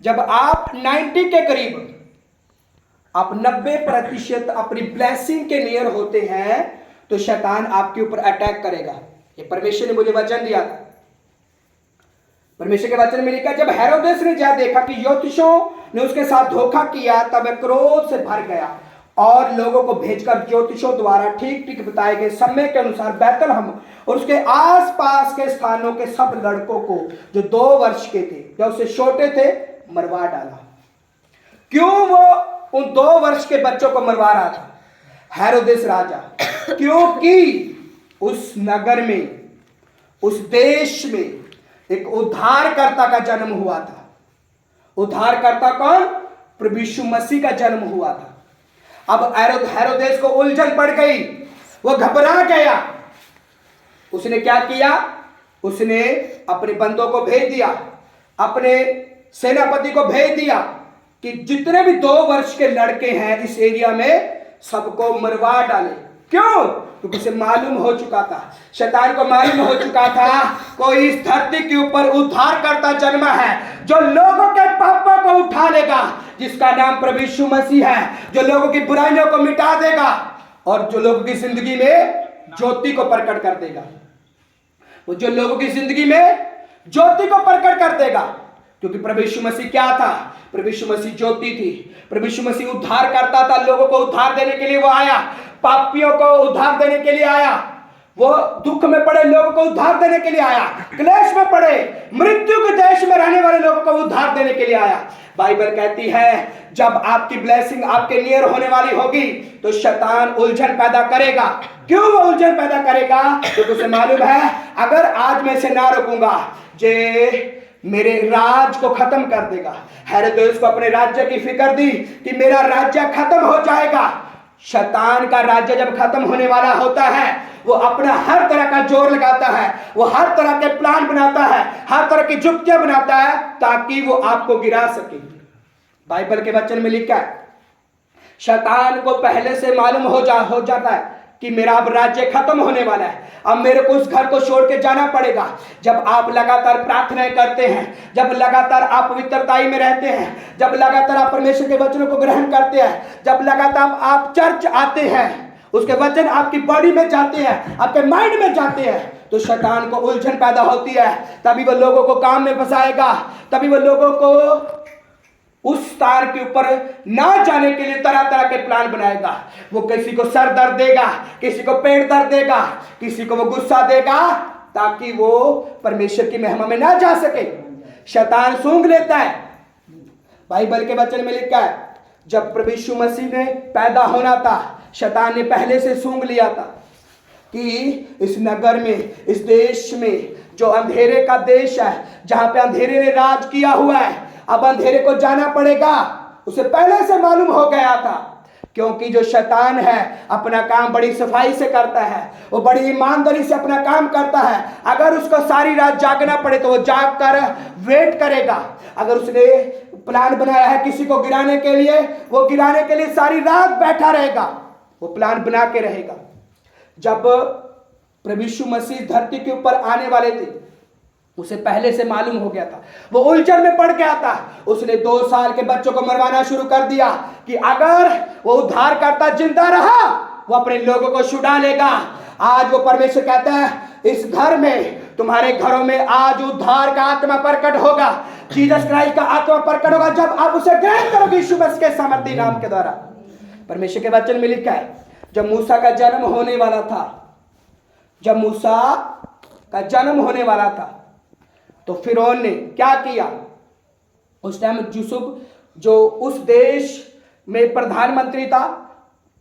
जब आप 90 के करीब, आप 90% अपनी ब्लेसिंग के नियर होते हैं तो शैतान आपके ऊपर अटैक करेगा। ये परमेश्वर ने मुझे वचन दिया था। परमेश्वर के वचन में लिखा, जब हेरोदेस ने जब देखा कि ज्योतिषों ने उसके साथ धोखा किया तब वह क्रोध से भर गया और लोगों को भेजकर ज्योतिषों द्वारा ठीक ठीक बताए गए समय के अनुसार बैतलहम और उसके आसपास के स्थानों के सब लड़कों को जो 2 वर्ष के थे या उससे छोटे थे मरवा डाला। क्यों वो उन 2 वर्ष के बच्चों को मरवा रहा था हेरोदेस राजा? क्योंकि उस नगर में, उस देश में एक उद्धारकर्ता का जन्म हुआ था। उद्धारकर्ता कौन? प्रभु यीशु मसीह का जन्म हुआ था। अब हेरोदेस को उलझन पड़ गई, वो घबरा गया। उसने क्या किया? उसने अपने बंदों को भेज दिया, अपने सेनापति को भेज दिया कि जितने भी 2 वर्ष के लड़के हैं इस एरिया में सबको मरवा डाले। क्यों? क्योंकि उसे मालूम हो चुका था, शैतान को मालूम हो चुका था कोई इस धरती के ऊपर उद्धारकर्ता जन्मा है जो लोगों के पापों को उठा लेगा, जिसका नाम प्रभु यीशु मसीह है, जो लोगों की बुराइयों को मिटा देगा और जो लोगों की जिंदगी में ज्योति को प्रकट कर देगा। वो जो लोगों की जिंदगी में ज्योति को प्रकट कर देगा। क्योंकि प्रभु यीशु मसीह क्या था? प्रभु यीशु मसीह ज्योति थी। प्रभु यीशु मसीह उद्धार करता था, लोगों को उद्धार देने के लिए वो आया, पापियों को उद्धार देने के लिए आया, वो दुख में पड़े लोगों को उद्धार देने के लिए आया, क्लेश में पड़े मृत्यु के देश में रहने वाले लोगों को उद्धार देने के लिए आया। बाइबल कहती है जब आपकी ब्लेसिंग आपके नियर होने वाली होगी तो शैतान उलझन पैदा करेगा। क्यों वो उलझन पैदा करेगा? क्योंकि उसे मालूम है अगर आज मैं इसे ना रोकूंगा जे मेरे राज को खत्म कर देगा। हेरोदेस को अपने राज्य की फिक्र दी कि मेरा राज्य खत्म हो जाएगा। शैतान का राज्य जब खत्म होने वाला होता है वो अपना हर तरह का जोर लगाता है, वो हर तरह के प्लान बनाता है, हर तरह की जुक्तियां बनाता है ताकि वो आपको गिरा सके। बाइबल के वचन में लिखा है शैतान को पहले से मालूम हो जाता है कि मेरा अब राज्य खत्म होने वाला है, अब मेरे को उस घर को छोड़ के जाना पड़ेगा। जब आप लगातार प्रार्थनाएं करते हैं, जब लगातार आप पवित्रताई में रहते हैं, जब लगातार आप परमेश्वर के वचनों को ग्रहण करते हैं, जब लगातार आप चर्च आते हैं, उसके वचन आपकी बॉडी में जाते हैं, आपके माइंड में जाते हैं, तो शैतान को उलझन पैदा होती है। तभी वो लोगों को काम में फंसाएगा, तभी वो लोगों को उस तार के ऊपर ना जाने के लिए तरह तरह के प्लान बनाएगा। वो किसी को सर दर्द देगा, किसी को पेट दर्द देगा, किसी को वो गुस्सा देगा ताकि वो परमेश्वर की महिमा में ना जा सके। शैतान सूंघ लेता है। बाइबल के वचन में लिखा है जब प्रभु यीशु मसीह ने पैदा होना था शैतान ने पहले से सूंघ लिया था कि इस नगर में, इस देश में जो अंधेरे का देश है, जहां पे अंधेरे ने राज किया हुआ है, अब अंधेरे को जाना पड़ेगा। उसे पहले से मालूम हो गया था क्योंकि जो शैतान है अपना काम बड़ी सफाई से करता है, वो बड़ी ईमानदारी से अपना काम करता है। अगर उसको सारी रात जागना पड़े तो वो जाग कर वेट करेगा। अगर उसने प्लान बनाया है किसी को गिराने के लिए, वो गिराने के लिए सारी रात बैठा रहेगा, वो प्लान बना के रहेगा। जब प्रभु यीशु मसीह धरती के ऊपर आने वाले थे उसे पहले से मालूम हो गया था, वो उलझन में पड़ गया था। उसने 2 साल के बच्चों को मरवाना शुरू कर दिया कि अगर वो उद्धार करता जिंदा रहा वो अपने लोगों को छुड़ा लेगा। आज वो परमेश्वर कहता है इस घर में, तुम्हारे घरों में आज उद्धार का आत्मा प्रकट होगा, जीसस क्राइस्ट का आत्मा प्रकट होगा जब आप उसे ग्रहण करोगे यीशु मसीह के सामर्थी नाम के द्वारा। परमेश्वर के वचन में लिखा है जब मूसा का जन्म होने वाला था, जब मूसा का जन्म होने वाला था तो फिरौन ने क्या किया? उस टाइम यूसुफ जो उस देश में प्रधानमंत्री था,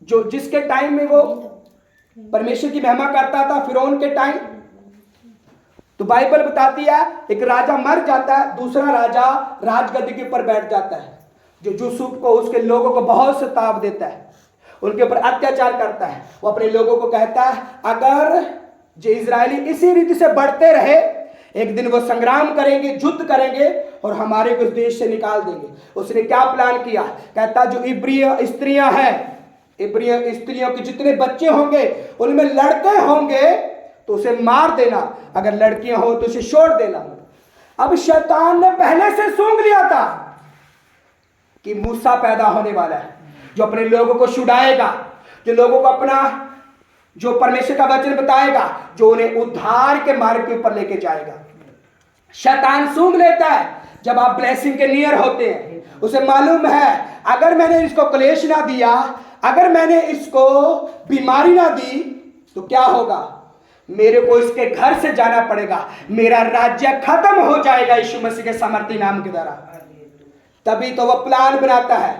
जो जिसके टाइम में वो परमेश्वर की महिमा करता था, फिरौन के टाइम, तो बाइबल बताती है एक राजा मर जाता है, दूसरा राजा राजगद्दी के ऊपर बैठ जाता है, जो यूसुफ को, उसके लोगों को बहुत सताव देता है, उनके ऊपर अत्याचार करता है। वो अपने लोगों को कहता है अगर जो इजरायली इसी रीति से बढ़ते रहे एक दिन वो संग्राम करेंगे, युद्ध करेंगे और हमारे को इस देश से निकाल देंगे। उसने क्या प्लान किया? कहता जो इब्रिय स्त्रियां हैं, इब्रिय स्त्रियों के जितने बच्चे होंगे उनमें लड़के होंगे तो उसे मार देना, अगर लड़कियां हो तो उसे छोड़ देना। अब शैतान ने पहले से सूंघ लिया था कि मूसा पैदा होने वाला है, जो अपने लोगों को छुड़ाएगा, जो लोगों को अपना, जो परमेश्वर का वचन बताएगा, जो उन्हें उद्धार के मार्ग के ऊपर लेके जाएगा। शैतान सूंघ लेता है जब आप ब्लेसिंग के नियर होते हैं। उसे मालूम है अगर मैंने इसको क्लेश ना दिया, अगर मैंने इसको बीमारी ना दी तो क्या होगा, मेरे को इसके घर से जाना पड़ेगा, मेरा राज्य खत्म हो जाएगा यीशु मसीह के सामर्थी नाम के द्वारा। तभी तो वह प्लान बनाता है।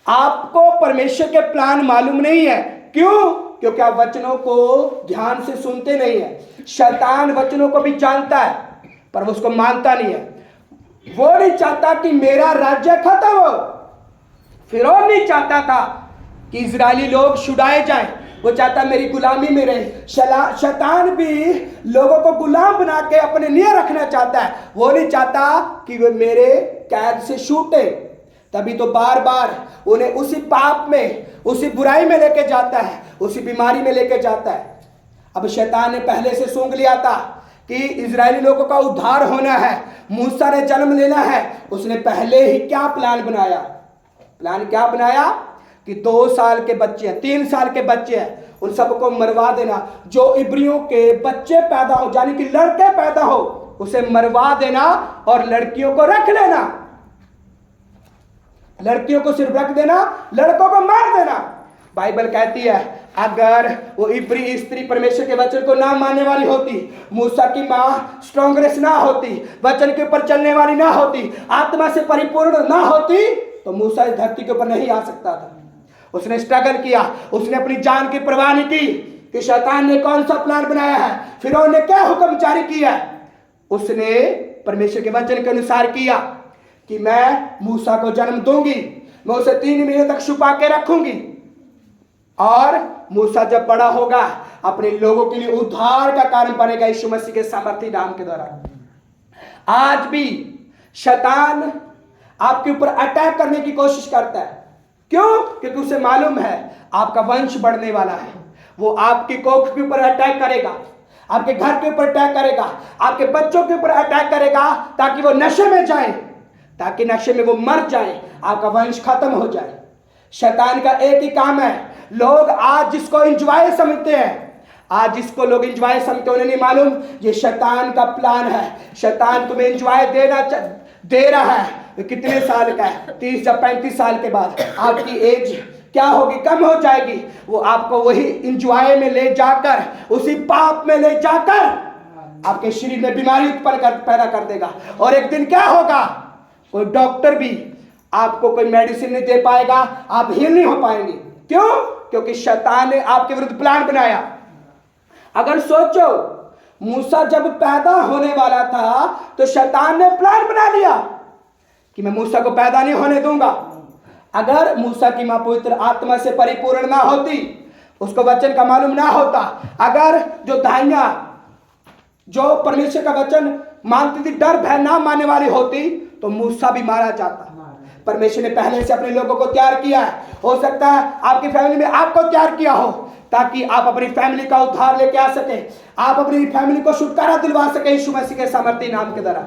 आपको परमेश्वर के प्लान मालूम नहीं है, क्यों? क्योंकि आप वचनों को ध्यान से सुनते नहीं है। शैतान वचनों को भी जानता है पर वो उसको मानता नहीं है। वो नहीं चाहता कि मेरा राज्य खत्म हो। फिरौन नहीं चाहता था कि इजरायली लोग छुड़ाए जाएं, वो चाहता मेरी गुलामी में रहे। शैतान भी लोगों को गुलाम बना के अपने लिए रखना चाहता है। वो नहीं चाहता कि वे मेरे कैद से छूटे। तभी तो बार बार उन्हें उसी पाप में, उसी बुराई में लेके जाता है, उसी बीमारी में लेके जाता है। अब शैतान ने पहले से सूंघ लिया था कि इजरायली लोगों का उद्धार होना है, मूसा ने जन्म लेना है। उसने पहले ही क्या प्लान बनाया? प्लान क्या बनाया कि 2 साल के बच्चे हैं, 3 साल के बच्चे हैं, उन सबको मरवा देना। जो इब्रियों के बच्चे पैदा हो, यानी कि लड़के पैदा हो, उसे मरवा देना और लड़कियों को रख लेना। लड़कियों को सिर्फ रख देना, लड़कों को मार देना। बाइबल कहती है अगर वो इब्री स्त्री परमेश्वर के वचन को ना मानने वाली होती, मूसा की माँ स्ट्रॉन्गनेस ना होती, वचन के ऊपर चलने वाली ना होती, आत्मा से परिपूर्ण ना होती, तो मूसा इस धरती के ऊपर नहीं आ सकता था। उसने स्ट्रगल किया, उसने अपनी जान की परवाह नहीं की कि शैतान ने कौन सा प्लान बनाया है, फिर उन्होंने क्या हुक्म जारी किया। उसने परमेश्वर के वचन के अनुसार किया कि मैं मूसा को जन्म दूंगी, मैं उसे 3 महीने तक छुपा के रखूंगी, और मूसा जब बड़ा होगा अपने लोगों के लिए उद्धार का कारण बनेगा यीशु मसीह के सामर्थी नाम के द्वारा। आज भी शैतान आपके ऊपर अटैक करने की कोशिश करता है। क्यों? क्योंकि उसे मालूम है आपका वंश बढ़ने वाला है। वो आपकी कोख के ऊपर अटैक करेगा, आपके घर के ऊपर अटैक करेगा, आपके बच्चों के ऊपर अटैक करेगा, ताकि वो नशे में जाए, ताकि नशे में वो मर जाए, आपका वंश खत्म हो जाए। शैतान का एक ही काम है, लोग आज जिसको एंजॉय समझते हैं, आज जिसको लोग एंजॉय समझते हैं, उन्हें नहीं मालूम ये शैतान का प्लान है। शैतान तुम्हें एंजॉय दे रहा है। कितने साल का है? 30 या 35 साल के बाद आपकी एज क्या होगी? कम हो जाएगी। वो आपको वही एंजॉय में ले जाकर, उसी पाप में ले जाकर आपके शरीर में बीमारी उत्पन्न पैदा कर देगा। और एक दिन क्या होगा, कोई डॉक्टर भी आपको कोई मेडिसिन नहीं दे पाएगा, आप हील नहीं हो पाएंगे। क्यों? क्योंकि शैतान ने आपके विरुद्ध प्लान बनाया। अगर सोचो, मूसा जब पैदा होने वाला था तो शैतान ने प्लान बना लिया कि मैं मूसा को पैदा नहीं होने दूंगा। अगर मूसा की मां पवित्र आत्मा से परिपूर्ण ना होती, उसको वचन का मालूम ना होता, अगर जो दाइयां जो परमेश्वर का वचन मानती थी डर भय ना मानने वाली होती, तो मूसा भी मारा जाता। परमेश्वर ने पहले से अपने लोगों को तैयार किया है। हो सकता है आपकी फैमिली में आपको तैयार किया हो, ताकि आप अपनी फैमिली का उद्धार लेके आ सके, आप अपनी फैमिली को छुटकारा दिलवा सके यीशु मसीह के सामर्थी नाम के द्वारा।